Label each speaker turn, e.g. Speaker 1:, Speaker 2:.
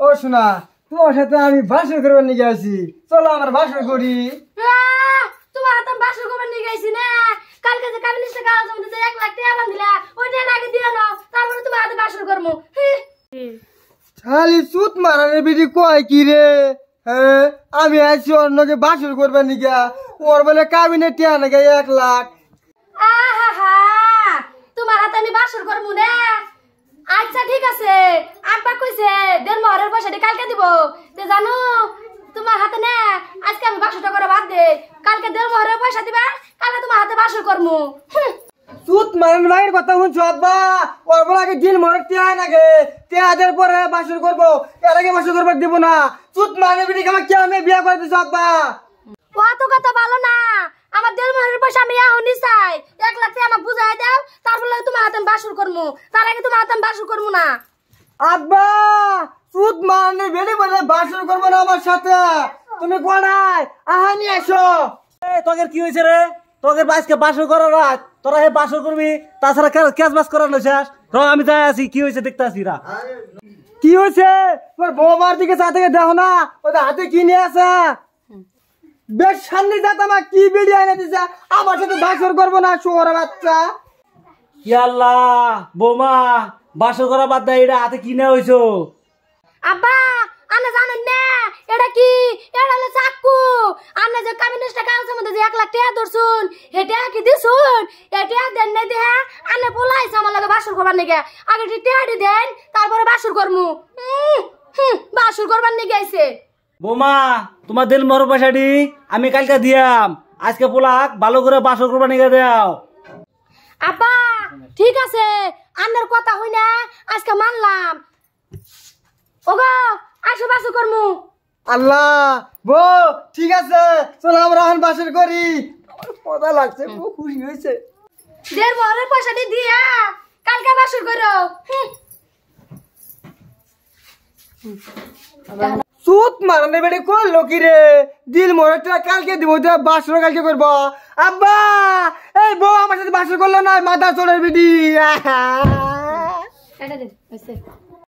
Speaker 1: ও শোনা, তোমার সাথে আমি বাসর করবার নিয়ে গেছি, চলো আমার বাসর করি।
Speaker 2: তোমার হাতে বাসর করবার নিয়ে গেছি না, কালকে যে কাবিনের টাকা জমতে যে 1 লাখ টাকা আনলাম দিলা, ওইটা আগে দিয়ে নাও, তারপরে তোমার হাতে বাসর করবো।
Speaker 1: খালি সুত মারানের বিধি কয় কি রে? হ্যাঁ, আমি আছি অন্যকে বাসর করবার নিয়ে, ওর বলে কাবিনে টিয়া নাকি 1 লাখ।
Speaker 2: আহা, তোমার হাতে আমি বাসর করবো না। আচ্ছা ঠিক আছে, আব্বা কইছে দেড় মহরের পয়সাটি কালকে দিব। তো জানো তোমার হাতে না আজকে আমি বাসরটা করে বাদ দে, কালকে দেড় মহরের পয়সা দিবা, কালকে তোমার হাতে বাসর করবো।
Speaker 1: সুত মারান ভাইয়ের কথা শুনছো আব্বা? ওর বলে আগে দিন মনে টিয়া নাকি, টিয়া দেওয়ার পরে বাসর করবো, এর আগে বাসর করবার দিব না। সুত মারানের বিধি আমার কে আমি বিয়ে করে দিছো আব্বা?
Speaker 2: অত কথা ভালো না, আমার দেড় মহরের পয়সা আমি এখনই চাই। 1 লাখ টাকা আমাকে বুঝাই দাও, তারপরে তোমার হাতে আমি বাসর করবো, তার আগে তোমার হাতে আমি বাসর করবো না।
Speaker 1: আব্বা, সুত মারানের বিধি বলে বাসর করবো না আমার সাথে, তুমি কোনায় আহানি এসো।
Speaker 3: তোদের কি হয়েছে রে? তোদের আজকে বাসর করার রাত, তোরা হে বাসর করবি, তাছাড়া ক্যাশ বাস করার নইছিস। আমি যাই আছি, কি হয়েছে দেখতে আসি রা।
Speaker 1: কি হয়েছে? তোর বৌমার দিকে চা থেকে দেখো না, ওদের হাতে কি নিয়ে আছে? বেশ সামনে যাতে আমার কি বিড়ি এনে দিছে, আমার সাথে বাসর করবো না শুয়োর বাচ্চা।
Speaker 3: আল্লাহ, বৌমা বাসর করা বাদ দেয়, এটা হাতে কি নেওয়া হয়েছো?
Speaker 2: আব্বা আপনি জানেন না এটা কি? এটা হলো চাকু। আপনি যে কাবিনের টাকা কাগজের মধ্যে যে 1 লাখ টাকা ধরছুন, এটা কি দিছুন? এটা দেন না দেহা আপনি পলাইছে আমার লাগে বাসর করবার নিগে। আগে টাকাটি দেন, তারপরে বাসর করমু। বাসর করবার নিগে আইছে।
Speaker 3: বৌমা, তোমার দিল মর পয়সাটি আমি কালকে দিয়াম, আজকে পোলাক ভালো করে বাসর করবা নিয়ে দাও।
Speaker 2: আব্বা ঠিক আছে, আপনার কথা হই না আজকে মানলাম। ওগো আসো বাসর করমু।
Speaker 1: আল্লাহ, বউ ঠিক আছে, চলো আমরা এখন বাসর করি। আমার মজা লাগছে, খুব খুশি হয়েছে।
Speaker 2: দেড় মহরের পয়সাটি দিয়া কালকে বাসর করো।
Speaker 1: সুত মারানের বেড়ে করলো কি রে? দিল মরটা কালকে দিব, বাসর কালকে করবো। আব্বা, এই বউ আমার সাথে বাসর করলো না, মাথা চোরের বিডি।
Speaker 2: এটা দেন